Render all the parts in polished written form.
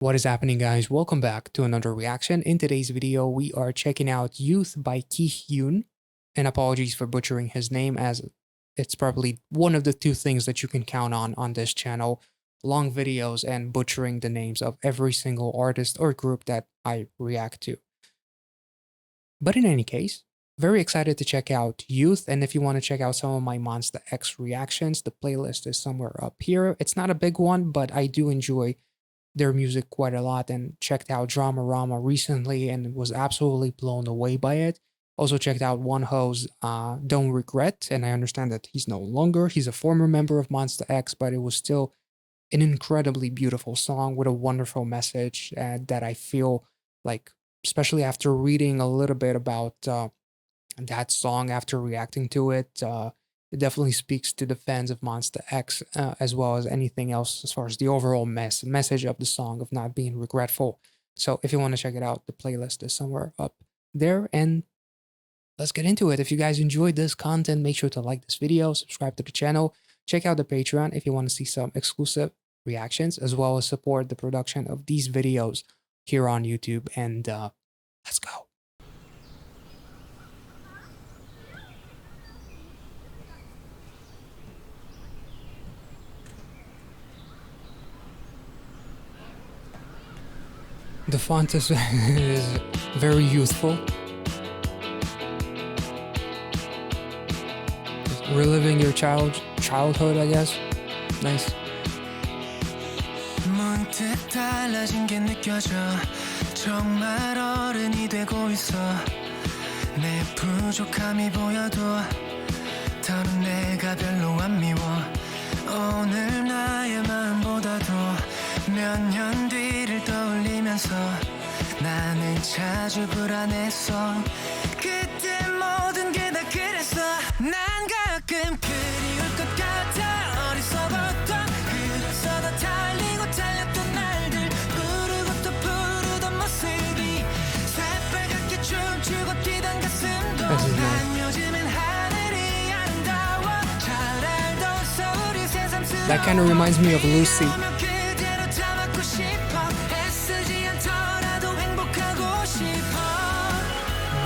What is happening, guys? Welcome back to another reaction. In today's video, we are checking out Youth by KIHYUN. And apologies for butchering his name, as it's probably one of the two things that you can count on this channel. Long videos and butchering the names of every single artist or group that I react to. But in any case, very excited to check out Youth. And if you want to check out some of my Monster X reactions, the playlist is somewhere up here. It's not a big one, but I do enjoy their music quite a lot, and checked out Drama Rama recently and was absolutely blown away by it. Also checked out One Ho's Don't Regret, and I understand that he's no longer. He's a former member of Monster X, but it was still an incredibly beautiful song with a wonderful message that I feel like, especially after reading a little bit about that song after reacting to it. It definitely speaks to the fans of Monster X, as well as anything else as far as the overall message of the song of not being regretful. So if you want to check it out, the playlist is somewhere up there. And let's get into it. If you guys enjoyed this content, make sure to like this video, subscribe to the channel, check out the Patreon if you want to see some exclusive reactions, as well as support the production of these videos here on YouTube. And let's go. The font is very youthful. Just reliving your childhood, I guess. Nice. 문득 달라진 게 느껴져 정말 어른이 되고 있어 내 부족함이 보여도 더는 내가 별로 안 미워 오늘 나의 마음보다도 몇 년 뒤를 떠올리면서 나는 자주 불안했어 그때 모든 게 다 그랬어 난 가끔 그리울 것 같아 어리석었던 그래서 더 달리고 달렸던 날들 부르고 또 부르던 모습이 새빨갛게 춤추고 뛰던 가슴도 난 요즘엔 하늘이 아름다워 잘 알던 서울이 새삼스러워 That kind of reminds me of Lucy.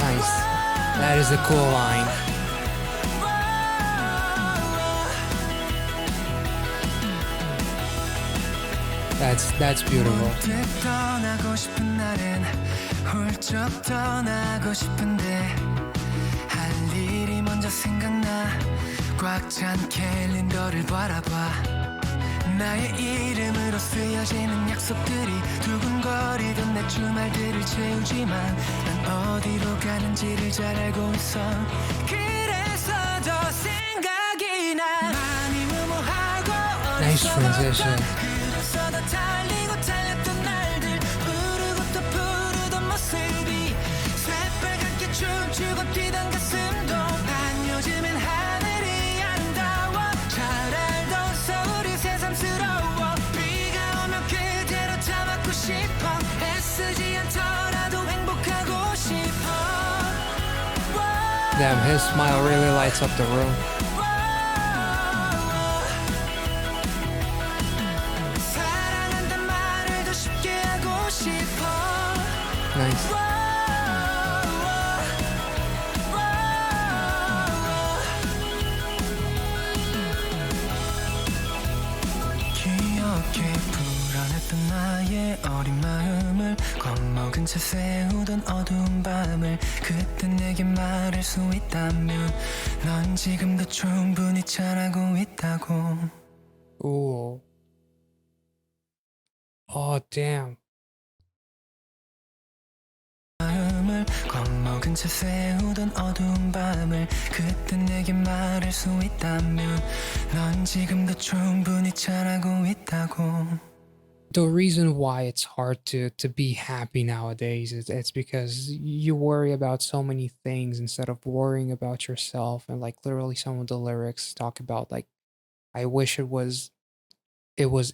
Nice. That is a cool line. That's beautiful. 떠나고 싶은 날엔 훌쩍 떠나고 싶은데 할 일이 먼저 생각나 꽉 찬 캘린더를 바라봐 나의 이름으로 쓰여지는 약속들이 두근거리던 내 주말들을 채우지만 난 어디로 가는지를 잘 알고 있어 그래서 더 생각이 나 많이 무모하고 Nice transition. 그래서 더 달리고 달렸던 날들 부르고 또 부르던 모습이 새빨갛게 춤추고 뛰던 가슴도 난 요즘엔 하늘이 아름다워 잘 알던 서울이 새삼스러워 비가 오면 그대로 다 맞고 싶어 애쓰지 않더라도 행복하고 싶어 Damn, his smile really lights up the room. 사랑한단 말을 더 쉽게 하고 싶어 Nice. 기억해 불안했던 나의 어린 마음을 겁먹은 채 새우던 어두운 밤을 그때 내게 말할 수 있다면 넌 지금도 충분히 잘하고 있다고 Ooh. Oh, damn. 마음을 겁먹은 채 새우던 어두운 밤을 그때 내게 말할 수 있다면 넌 지금도 충분히 잘하고 있다고 The reason why it's hard to be happy nowadays is it's because you worry about so many things instead of worrying about yourself. And like literally some of the lyrics talk about like, I wish it was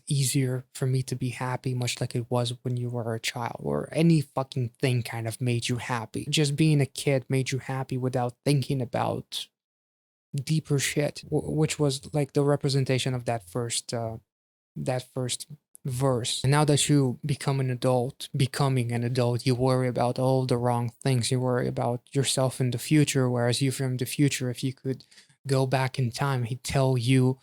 easier for me to be happy, much like it was when you were a child, or any fucking thing kind of made you happy. Just being a kid made you happy without thinking about deeper shit, which was like the representation of that first verse. And now that you becoming an adult, you worry about all the wrong things. You worry about yourself in the future, whereas you from the future, if you could go back in time, he'd tell you,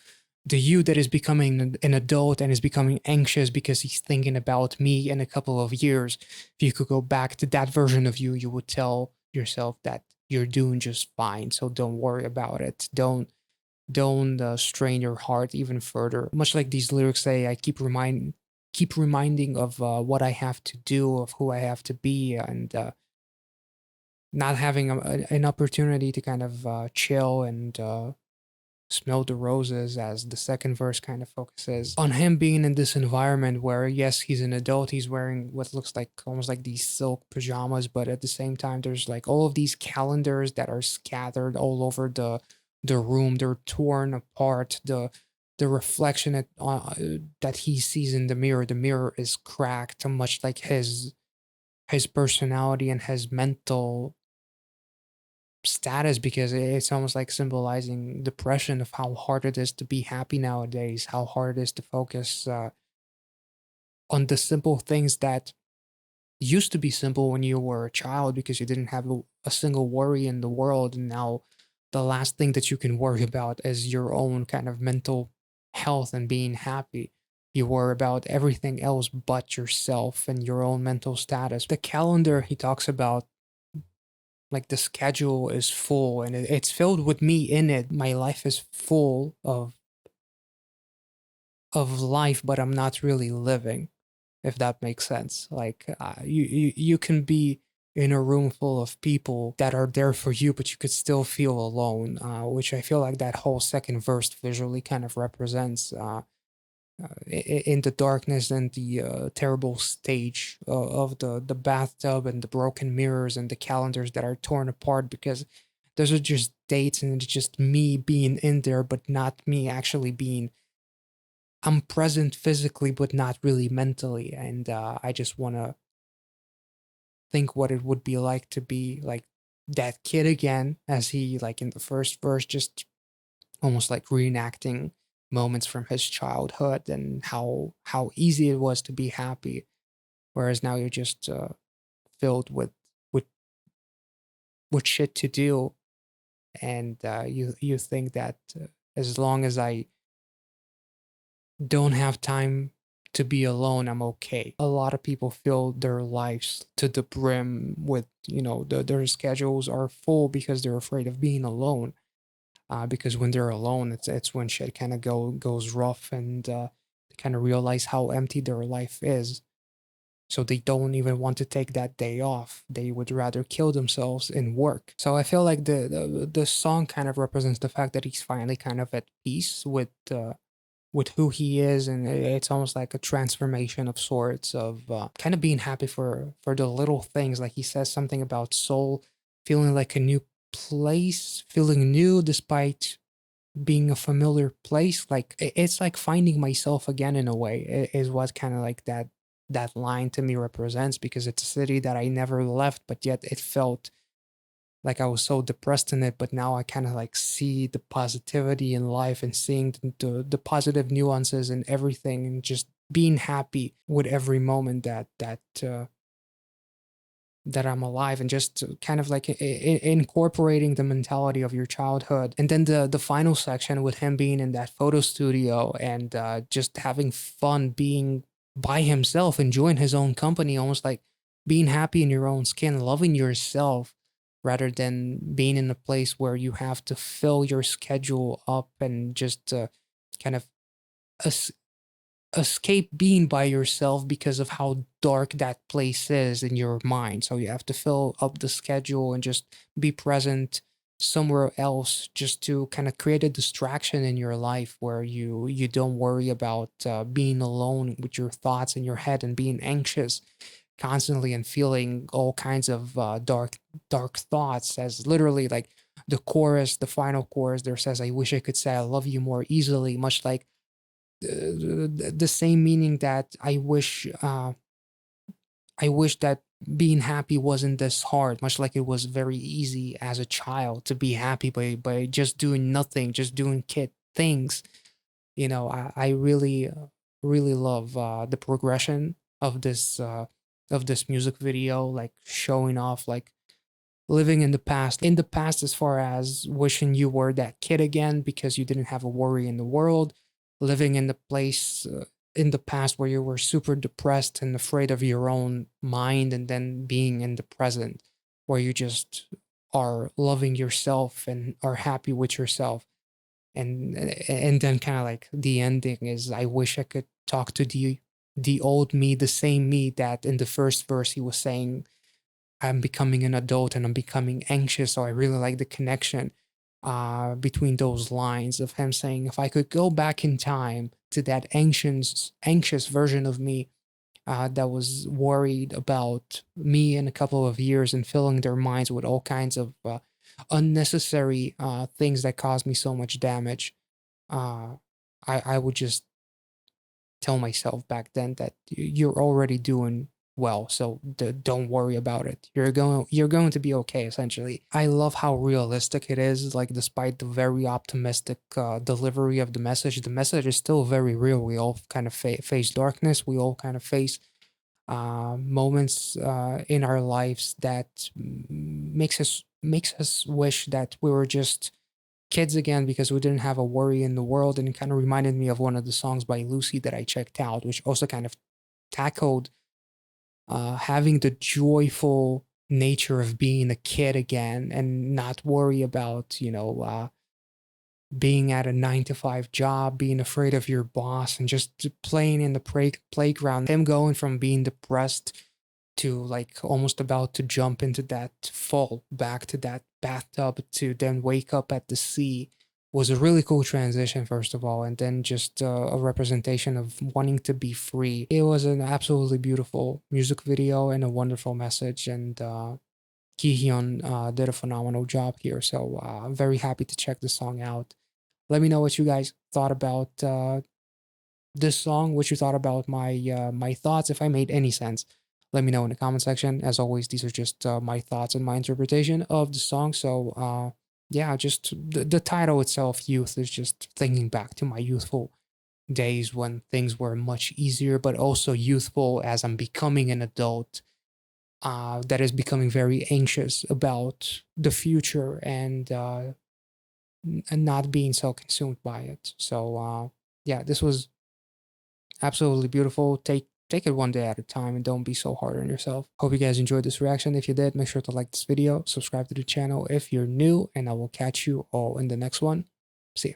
the you that is becoming an adult and is becoming anxious because he's thinking about me in a couple of years, if you could go back to that version of you, you would tell yourself that you're doing just fine. So don't worry about it. Don't strain your heart even further. Much like these lyrics say, I keep reminding of what I have to do, of who I have to be, and not having an opportunity to kind of chill and smell the roses, as the second verse kind of focuses on him being in this environment where, yes, he's an adult, he's wearing what looks like almost like these silk pajamas, but at the same time there's like all of these calendars that are scattered all over the room. They're torn apart. The reflection that he sees in the mirror is cracked, much like his personality and his mental status, because it's almost like symbolizing depression, of how hard it is to be happy nowadays, how hard it is to focus on the simple things that used to be simple when you were a child because you didn't have a single worry in the world. And now the last thing that you can worry about is your own kind of mental health and being happy. You worry about everything else but yourself and your own mental status. The calendar he talks about, like the schedule is full and it's filled with me in it. My life is full of life, but I'm not really living, if that makes sense. Like you can be in a room full of people that are there for you, but you could still feel alone, which I feel like that whole second verse visually kind of represents. In the darkness and the terrible stage of the bathtub and the broken mirrors and the calendars that are torn apart, because those are just dates and it's just me being in there, but not me actually being. I'm present physically, but not really mentally, and I just want to think what it would be like to be like that kid again, as he, like in the first verse, just almost like reenacting moments from his childhood and how easy it was to be happy, whereas now you're just filled with with shit to do, and you think that as long as I don't have time to be alone, I'm okay. A lot of people fill their lives to the brim with, their schedules are full because they're afraid of being alone. Because when they're alone, it's when shit kind of goes rough, and they kind of realize how empty their life is. So they don't even want to take that day off. They would rather kill themselves in work. So I feel like the song kind of represents the fact that he's finally kind of at peace with who he is, and it's almost like a transformation of sorts of kind of being happy for the little things. Like he says something about soul feeling like a new place, feeling new despite being a familiar place. Like it's like finding myself again in a way, is what kind of like that line to me represents, because it's a city that I never left, but yet it felt like I was so depressed in it, but now I kind of like see the positivity in life and seeing the positive nuances in everything, and just being happy with every moment that I'm alive, and just kind of like incorporating the mentality of your childhood. And then the final section with him being in that photo studio and just having fun being by himself, enjoying his own company, almost like being happy in your own skin, loving yourself, rather than being in a place where you have to fill your schedule up and just kind of escape being by yourself because of how dark that place is in your mind. So you have to fill up the schedule and just be present somewhere else, just to kind of create a distraction in your life where you don't worry about being alone with your thoughts in your head and being anxious constantly and feeling all kinds of dark thoughts. As literally like the final chorus there says, I wish I could say I love you more easily, much like the same meaning that I wish that being happy wasn't this hard, much like it was very easy as a child to be happy by just doing nothing, just doing kid things. I really really love the progression of this music video, like showing off like living in the past, as far as wishing you were that kid again because you didn't have a worry in the world, living in the place in the past where you were super depressed and afraid of your own mind, and then being in the present where you just are loving yourself and are happy with yourself. And then kind of like the ending is, I wish I could talk to the old me, the same me that in the first verse he was saying, I'm becoming an adult and I'm becoming anxious. So I really like the connection between those lines of him saying, if I could go back in time to that anxious version of me that was worried about me in a couple of years and filling their minds with all kinds of unnecessary things that caused me so much damage, uh, I would just tell myself back then that you're already doing well, so don't worry about it. You're going to be okay. Essentially, I love how realistic it is. Like, despite the very optimistic delivery of the message is still very real. We all kind of face darkness. We all kind of face moments in our lives that makes us wish that we were just kids again because we didn't have a worry in the world. And it kind of reminded me of one of the songs by Lucy that I checked out, which also kind of tackled having the joyful nature of being a kid again and not worry about, being at a 9 to 5 job, being afraid of your boss, and just playing in the playground. Him going from being depressed to like almost about to jump into that fall back to that bathtub to then wake up at the sea was a really cool transition, first of all, and then just a representation of wanting to be free. It was an absolutely beautiful music video and a wonderful message, and KIHYUN did a phenomenal job here. So I'm very happy to check the song out. Let me know what you guys thought about this song, what you thought about my thoughts, if I made any sense. Let me know in the comment section. As always, these are just my thoughts and my interpretation of the song. So yeah, just the title itself, Youth, is just thinking back to my youthful days when things were much easier, but also youthful as I'm becoming an adult that is becoming very anxious about the future and not being so consumed by it. So yeah, this was absolutely beautiful. Take it one day at a time and don't be so hard on yourself. Hope you guys enjoyed this reaction. If you did, make sure to like this video, subscribe to the channel if you're new, and I will catch you all in the next one. See ya.